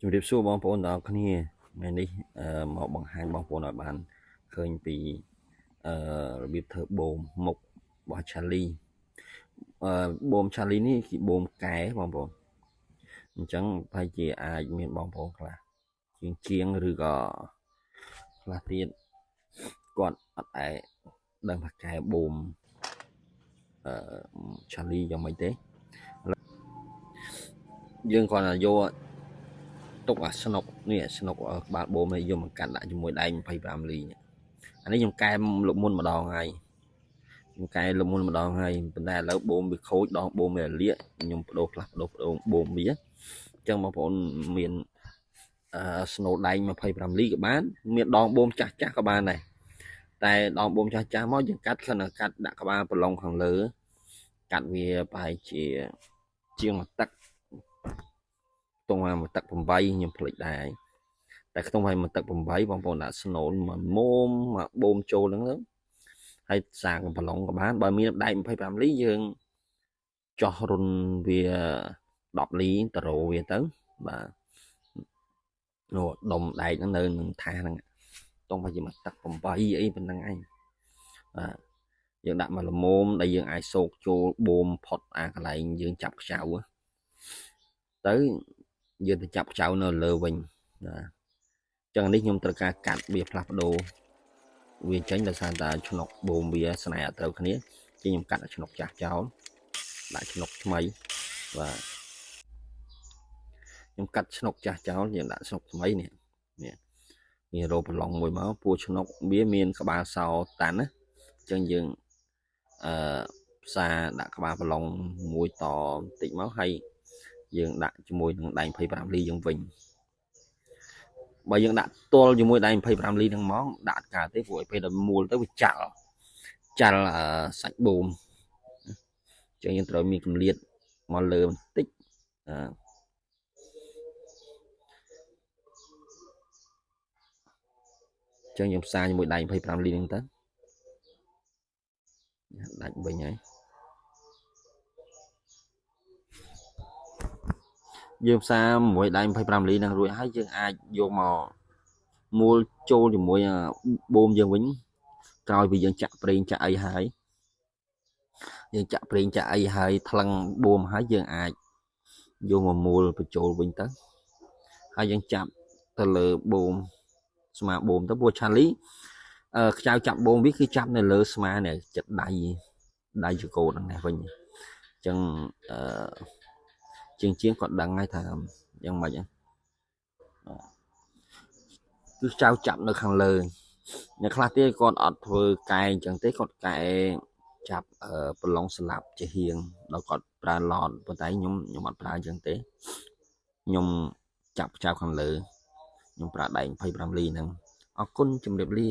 ជំរាបសួរបងប្អូនទាំងអស់គ្នាថ្ងៃនេះមកបង្ហាញបងប្អូនឲ្យបានឃើញពីរបៀបធ្វើបូមមុខរបស់ឆាលីបូមឆាលីនេះគឺបូមកែបងប្អូនអញ្ចឹងប្រហែលជាអាចមានបងប្អូនខ្លះជាងឬក៏ខ្លះទៀតគាត់អត់ឯដឹងថាកែបូមឆាលីយ៉ាងម៉េចទេយើងគ្រាន់តែយកទុកអាស្នុកនេះស្នុកក្បាលបូមនេះយកមកកាត់ដាក់ជាមួយដែក25លីអានេះខ្ញុំកែលុបមុនម្ដងហើយខ្ញុំកែលុបមុនម្ដងហើយប៉ុន្តែឥឡូវបូមវាខូចដងបូមវាលាកខ្ញុំបដូរបូមវាអញ្ចឹងបងប្អូនមានស្នូលដែក25លីក៏បានមានដងបូមចាស់ក៏បានដែរតែដងបូមចាស់មកយើងកាត់ខណ្ឌកាត់ដាក់ក្បាលប្រឡងខាងលើកាត់វាប្រហែលជាងទឹកខ្ទង់មកទឹក8ខ្ញុំភ្លេចដែរតែខ្ទង់ឲ្យមកទឹក8បងប្អូនដាក់ស្នូលមកមុំមកបូមចូលហ្នឹងទៅហើយសាកប្រឡងក៏បានបើមានដែក25លីយើងចោះរុនវា10លីតរោវាទៅបាទនោះដុំដែកហ្នឹងនៅនឹងថាហ្នឹងខ្ទង់មកជាមកទឹក8អីប៉ុណ្ណឹងឯងបាទយើងដាក់មកល្មមដែលយើងអាចសោកចូលបូមផុតអាកន្លែងយើងចាប់ខ្ចៅទៅយើងទៅចាប់ខ្ចៅនៅលើវិញណាចឹងនេះខ្ញុំត្រូវការកាត់វាផ្លាស់ប្ដូរវាចេញដោយសារតែឆ្នុកបូមវាស្នេហ៍អត់ត្រូវគ្នាជាខ្ញុំកាត់ឆ្នុកចាស់ចោលដាក់ឆ្នុកថ្មីបាទខ្ញុំកាត់ឆ្នុកចាស់ចោលយើងដាក់ឆ្នុកថ្មីនេះមានរោប្រឡងមួយមកពូឆ្នុកវាមានក្បាលសោតាន់ណាចឹងយើងផ្សារដាក់ក្បាលប្រឡងមួយតបន្តិចមកហើយយើងដាក់ជាមួយនឹងដែក25លីយើងវិញបើយើងដាក់ទល់ជាមួយដែក25លីហ្នឹងមកដាក់កើតទេព្រោះឲ្យពេលដល់មូលទៅវាចាល់សាច់បូមចឹងយើងត្រូវមានកម្លៀតមកលើបន្តិចចឹងយើងផ្សារជាមួយដែក25លីហ្នឹងទៅដាច់វិញហើយយើងផ្សារមួយដែក25លីហ្នឹងរួចហើយយើងអាចយកមកមូលចូលជាមួយបូមយើងវិញក្រោយពីយើងចាក់ប្រេងចាក់អីហើយយើងចាក់ប្រេងចាក់អីហើយថ្លឹងបូមហើយយើងអាចយកមកមូលបញ្ចូលវិញទៅហើយយើងចាប់ទៅលើបូមស្មាបូមទៅព្រោះឆាលីខ្ចៅចាប់បូមវាគឺចាប់នៅលើស្មានេះចិត្តដៃចកោហ្នឹងវិញអញ្ចឹងជាងគាត់ដឹងហើយថាយ៉ាងម៉េចគឺចៅចាប់នៅខាងលើអ្នកខ្លះទៀតគាត់អត់ធ្វើកែអញ្ចឹងទេគាត់កែចាប់ប្រឡងស្លាប់ជាហៀងដល់គាត់ប្រើឡតប៉ុន្តែខ្ញុំអត់ប្រើអញ្ចឹងទេខ្ញុំចាប់ខាងលើខ្ញុំប្រើដែក25លីហ្នឹងអរគុណជម្រាបលា